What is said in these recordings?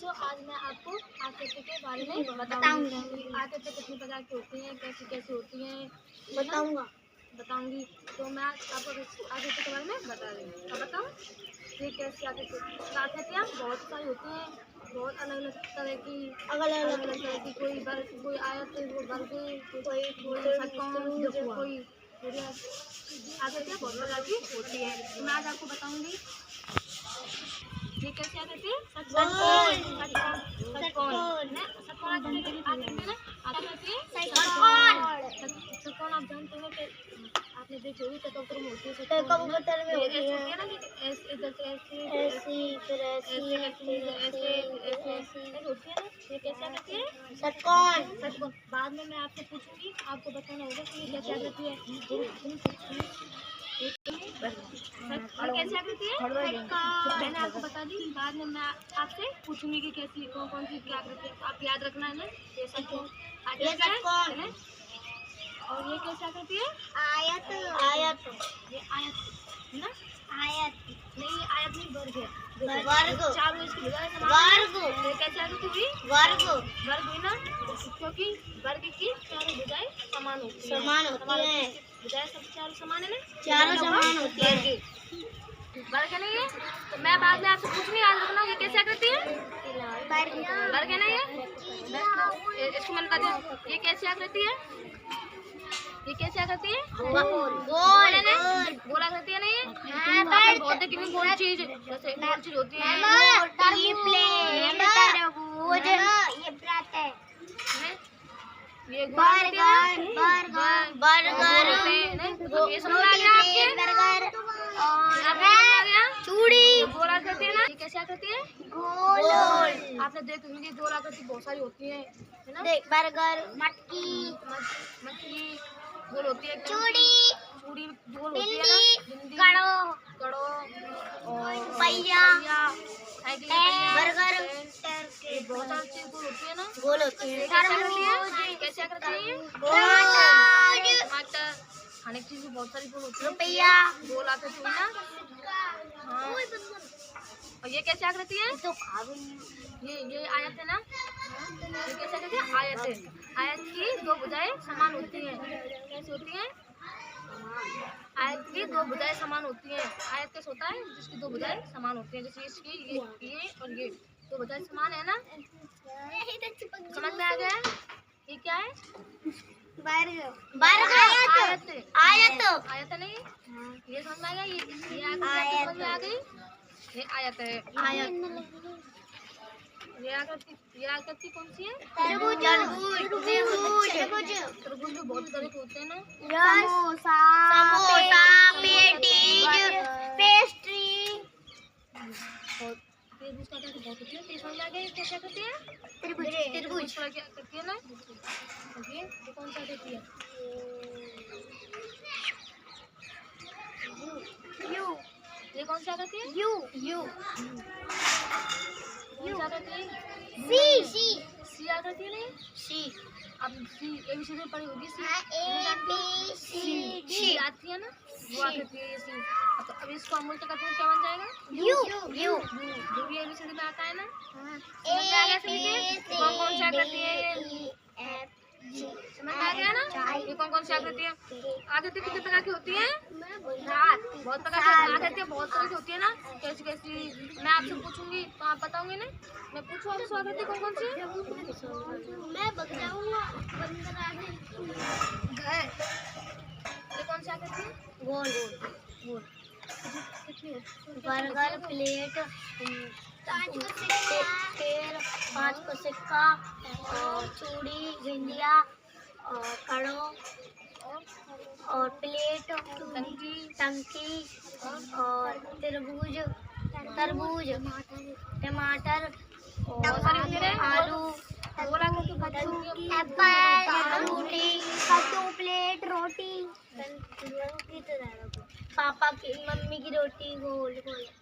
बच्चों, आज मैं आपको आकृति के बारे में बताऊंगी। आकृति कितनी प्रकार की होती हैं, कैसी कैसी होती हैं बताऊंगी। तो मैं आज आपको आकृति के बारे में बता रही हूँ। अब बताऊँ ये कैसी आकृतियाँ बहुत सारी होती हैं, बहुत अलग अलग तरह की। कोई आयत, कोई वर्ग, कोई षटकोण, कोई आकृतियाँ बहुत प्रकार की होती है। तो मैं आज आपको बताऊंगी ये कैसे आकृति है। षटकोण आप जानते हो कि आपने देखी होगी कबूतर में होती है। कबूतर में होती है ना कि ऐसे होती है ना। ये कैसे आकृति है? षटकोण। बाद में मैं आपसे पूछूंगी, आपको बताना होगा कि ये कैसे आकृति है। कैसी आकृति है? मैंने आपको बता दी। बाद में मैं आपसे पूछूंगी कि कैसी कौन सी क्या आकृति है। आप याद रखना है ना। ये षटकोण है। और ये कैसी आकृति है? आयत। ये आयत है ना। आयत नहीं, वर्ग है। चारों इसकी भुजाएं समान हैं। ये कैसी आकृति हुई? वर्ग हुई ना, क्योंकि वर्ग की चारों भुजाएं समान होती हैं। भुजाएं सब चारों समान है ना। चारों समान होती है। वर्ग है नहीं है। तो मैं बाद में आपसे पूछूंगी, याद रखना ये कैसी आकृति है? वर्ग है नहीं है। इसको मैंने बता दिया। ये कैसी आकृति है? ये कैसी आकृति है? गोल आकृति है नहीं है। भौतिक की भी गोल चीज, जैसे गोल चीज होती है। ये बर्गर, ये समझ आ गया आपके? चूड़ी गोल आकृति है ना। ये कैसी आकृति है? गोल। आपने देखी होंगी गोल आकृति बहुत सारी होती है ना। बर्गर, मटकी गोल होती है। चूड़ी गोल होती है ना। कड़ो और पहिया, बर्गर, बहुत सारी चीज गोल होती है ना। गोल होती है। कैसे आकृति है? टमाटर, खाने की चीज बहुत सारी गोल होती है। रुपया गोल आकृति है ना। हाँ। और ये कैसी आकृति है? ये आयत है ना। ये कैसे आकृति है? आयत है। आयत की दो भुजाएं समान होती हैं। कैसी होती हैं? आयत की दो भुजाएं समान होती हैं। आयत कैसे होता है? जिसकी दो भुजाएं समान होती हैं। जैसे इसकी ये और ये दो भुजाएं समान है ना। समझ में आ गया? ये क्या है? आयत नहीं। ये समझ में आ गया? ये समझ में आ गई? ये आयत है। ये आकृति कौन सी है? तरबूज भी बहुत तरह के होते हैं ना। समोसा, पेस्ट्री बहुत होती है। समझ आ गया कैसे आकृति है? तरबूज क्या करती है ना। ये कौन सा आकृति है? ये कौन सा आकृति है? यू सी आकृति नहीं। सी अब सी ABCD पढ़ी होगी। सी आती है ना, वो आकृति है ये सी। अब इसको हम उल्टा करते हैं, क्या बन जाएगा? यू भी ABCD में आता है ना। कौन सी आकृति है? समझ आ गया ना। ये कौन सी आकृति है? आकृति कितने प्रकार की होती है? बहुत प्रकार की आकृतियाँ बहुत तरह की होती है ना। कैसी कैसी मैं आपसे पूछूंगी तो आप बताओगे ना। मैं पूछूँ आपसे आकृति कौन सी है? मैं बताऊंगा। ये कौन सी आकृति है? गोल। बर्गर, प्लेट, तेल, 5 का सिक्का, चूड़ी, बिंदिया, कड़ो और प्लेट, टंकी और तरबूज, टमाटर और आलू, कद्दू, प्लेट, रोटी, पापा की मम्मी की रोटी गोल,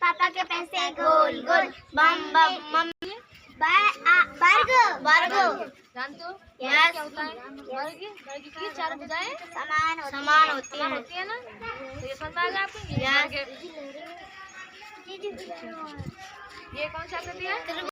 पापा के पैसे गोल। मम्मी वर्ग जानते हो? क्या होता है? वर्ग की चार भुजाएं समान होती है ना। तो ये समझ आ गया आपको? ये कौन सा आकृति है?